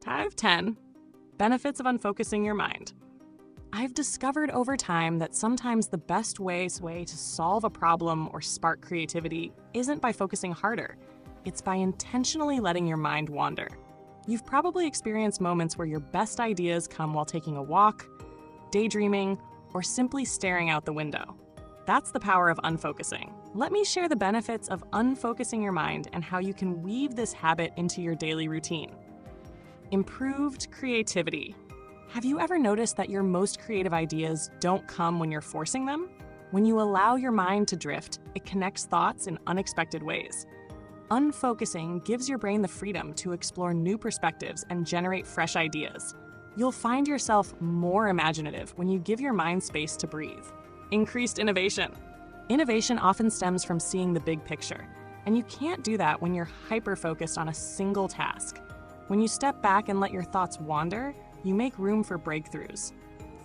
I have 10 benefits of unfocusing your mind. I've discovered over time that sometimes the best way to solve a problem or spark creativity isn't by focusing harder. It's by intentionally letting your mind wander. You've probably experienced moments where your best ideas come while taking a walk, daydreaming, or simply staring out the window. That's the power of unfocusing. Let me share the benefits of unfocusing your mind and how you can weave this habit into your daily routine. Improved creativity. Have you ever noticed that your most creative ideas don't come when you're forcing them? When you allow your mind to drift, it connects thoughts in unexpected ways. Unfocusing gives your brain the freedom to explore new perspectives and generate fresh ideas. You'll find yourself more imaginative when you give your mind space to breathe. Increased innovation. Innovation often stems from seeing the big picture, and you can't do that when you're hyper-focused on a single task. When you step back and let your thoughts wander, you make room for breakthroughs.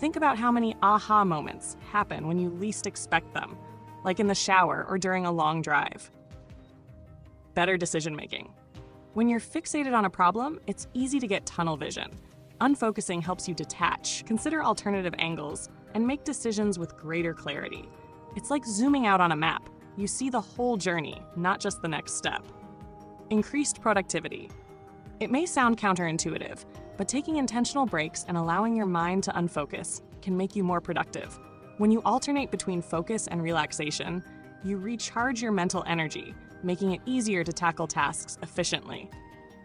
Think about how many aha moments happen when you least expect them, like in the shower or during a long drive. Better decision-making. When you're fixated on a problem, it's easy to get tunnel vision. Unfocusing helps you detach, consider alternative angles, and make decisions with greater clarity. It's like zooming out on a map. You see the whole journey, not just the next step. Increased productivity. It may sound counterintuitive, but taking intentional breaks and allowing your mind to unfocus can make you more productive. When you alternate between focus and relaxation, you recharge your mental energy, making it easier to tackle tasks efficiently.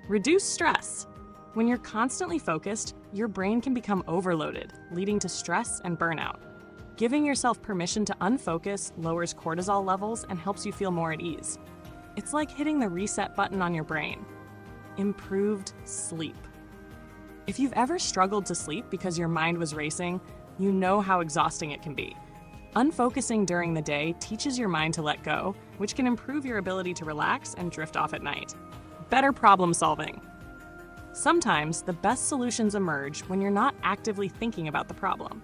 Reduce stress. When you're constantly focused, your brain can become overloaded, leading to stress and burnout. Giving yourself permission to unfocus lowers cortisol levels and helps you feel more at ease. It's like hitting the reset button on your brain. Improved sleep. If you've ever struggled to sleep because your mind was racing, you know how exhausting it can be. Unfocusing during the day teaches your mind to let go, which can improve your ability to relax and drift off at night. Better problem solving. Sometimes the best solutions emerge when you're not actively thinking about the problem.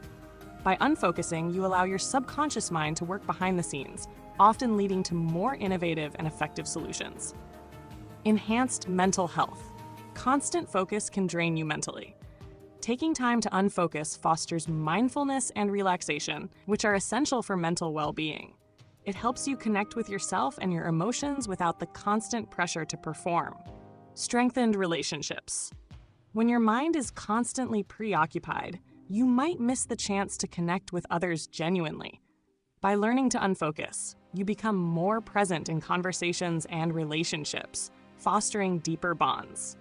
By unfocusing, you allow your subconscious mind to work behind the scenes, often leading to more innovative and effective solutions. Enhanced mental health. Constant focus can drain you mentally. Taking time to unfocus fosters mindfulness and relaxation, which are essential for mental well-being. It helps you connect with yourself and your emotions without the constant pressure to perform. Strengthened relationships. When your mind is constantly preoccupied, you might miss the chance to connect with others genuinely. By learning to unfocus, you become more present in conversations and relationships, fostering deeper bonds.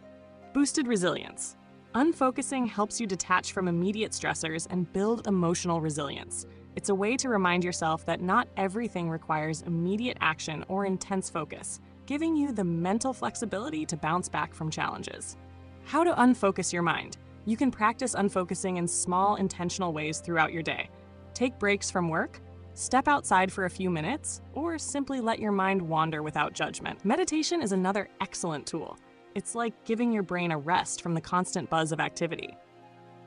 Boosted resilience. Unfocusing helps you detach from immediate stressors and build emotional resilience. It's a way to remind yourself that not everything requires immediate action or intense focus, giving you the mental flexibility to bounce back from challenges. How to unfocus your mind. You can practice unfocusing in small, intentional ways throughout your day. Take breaks from work, step outside for a few minutes, or simply let your mind wander without judgment. Meditation is another excellent tool. It's like giving your brain a rest from the constant buzz of activity.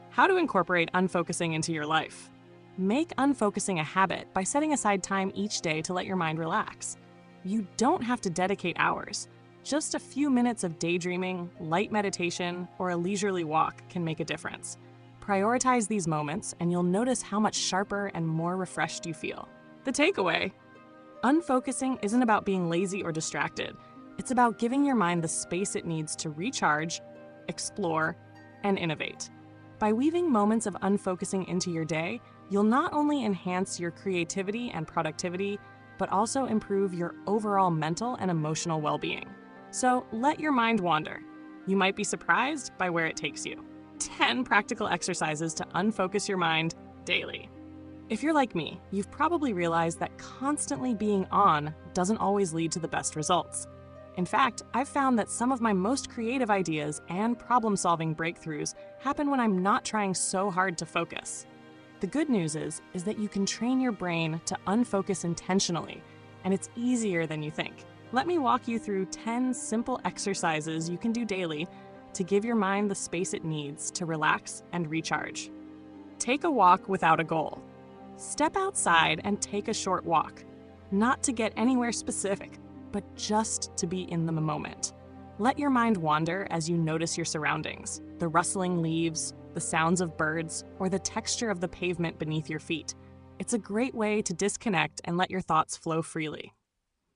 How to incorporate unfocusing into your life. Make unfocusing a habit by setting aside time each day to let your mind relax. You don't have to dedicate hours. Just a few minutes of daydreaming, light meditation, or a leisurely walk can make a difference. Prioritize these moments, and you'll notice how much sharper and more refreshed you feel. The takeaway: unfocusing isn't about being lazy or distracted. It's about giving your mind the space it needs to recharge, explore, and innovate. By weaving moments of unfocusing into your day, you'll not only enhance your creativity and productivity, but also improve your overall mental and emotional well-being. So let your mind wander. You might be surprised by where it takes you. 10 practical exercises to unfocus your mind daily. If you're like me, you've probably realized that constantly being on doesn't always lead to the best results. In fact, I've found that some of my most creative ideas and problem-solving breakthroughs happen when I'm not trying so hard to focus. The good news is that you can train your brain to unfocus intentionally, and it's easier than you think. Let me walk you through 10 simple exercises you can do daily to give your mind the space it needs to relax and recharge. Take a walk without a goal. Step outside and take a short walk, not to get anywhere specific, but just to be in the moment. Let your mind wander as you notice your surroundings, the rustling leaves, the sounds of birds, or the texture of the pavement beneath your feet. It's a great way to disconnect and let your thoughts flow freely.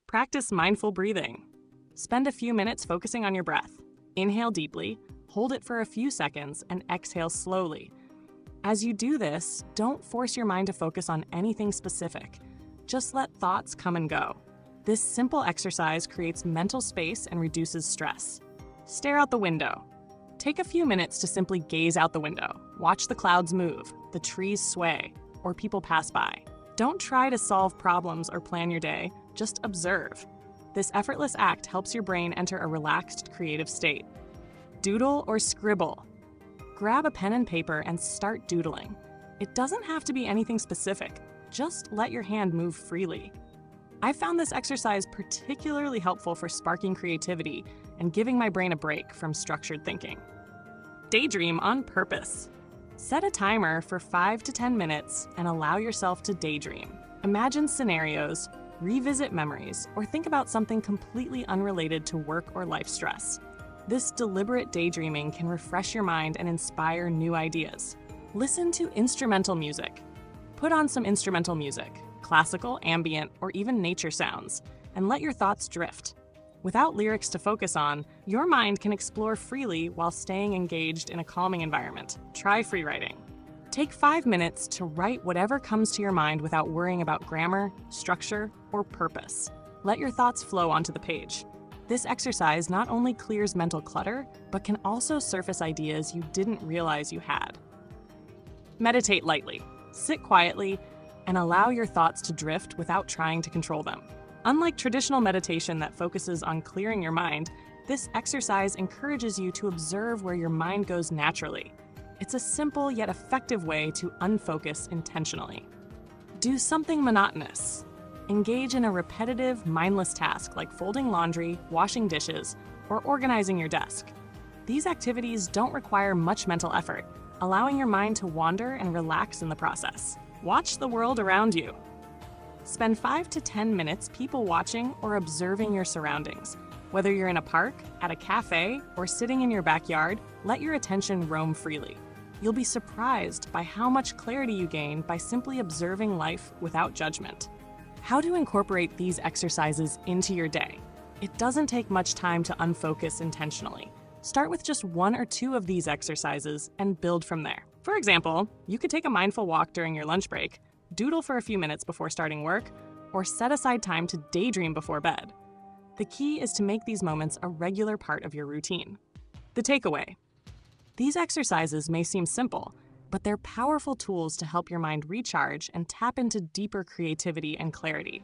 Practice mindful breathing. Spend a few minutes focusing on your breath. Inhale deeply, hold it for a few seconds, and exhale slowly. As you do this, don't force your mind to focus on anything specific. Just let thoughts come and go. This simple exercise creates mental space and reduces stress. Stare out the window. Take a few minutes to simply gaze out the window. Watch the clouds move, the trees sway, or people pass by. Don't try to solve problems or plan your day, just observe. This effortless act helps your brain enter a relaxed, creative state. Doodle or scribble. Grab a pen and paper and start doodling. It doesn't have to be anything specific, just let your hand move freely. I found this exercise particularly helpful for sparking creativity and giving my brain a break from structured thinking. Daydream on purpose. Set a timer for 5 to 10 minutes and allow yourself to daydream. Imagine scenarios, revisit memories, or think about something completely unrelated to work or life stress. This deliberate daydreaming can refresh your mind and inspire new ideas. Listen to instrumental music. Put on some instrumental music, classical, ambient, or even nature sounds, and let your thoughts drift. Without lyrics to focus on, your mind can explore freely while staying engaged in a calming environment. Try free writing. Take 5 minutes to write whatever comes to your mind without worrying about grammar, structure, or purpose. Let your thoughts flow onto the page. This exercise not only clears mental clutter, but can also surface ideas you didn't realize you had. Meditate lightly. Sit quietly and allow your thoughts to drift without trying to control them. Unlike traditional meditation that focuses on clearing your mind, this exercise encourages you to observe where your mind goes naturally. It's a simple yet effective way to unfocus intentionally. Do something monotonous. Engage in a repetitive, mindless task like folding laundry, washing dishes, or organizing your desk. These activities don't require much mental effort, allowing your mind to wander and relax in the process. Watch the world around you. Spend 5 to 10 minutes people watching or observing your surroundings. Whether you're in a park, at a cafe, or sitting in your backyard, let your attention roam freely. You'll be surprised by how much clarity you gain by simply observing life without judgment. How to incorporate these exercises into your day? It doesn't take much time to unfocus intentionally. Start with just 1 or 2 of these exercises and build from there. For example, you could take a mindful walk during your lunch break, doodle for a few minutes before starting work, or set aside time to daydream before bed. The key is to make these moments a regular part of your routine. The takeaway: these exercises may seem simple, but they're powerful tools to help your mind recharge and tap into deeper creativity and clarity.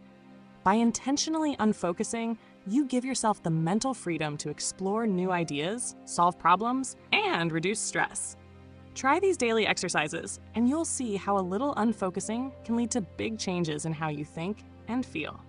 By intentionally unfocusing, you give yourself the mental freedom to explore new ideas, solve problems, and reduce stress. Try these daily exercises, and you'll see how a little unfocusing can lead to big changes in how you think and feel.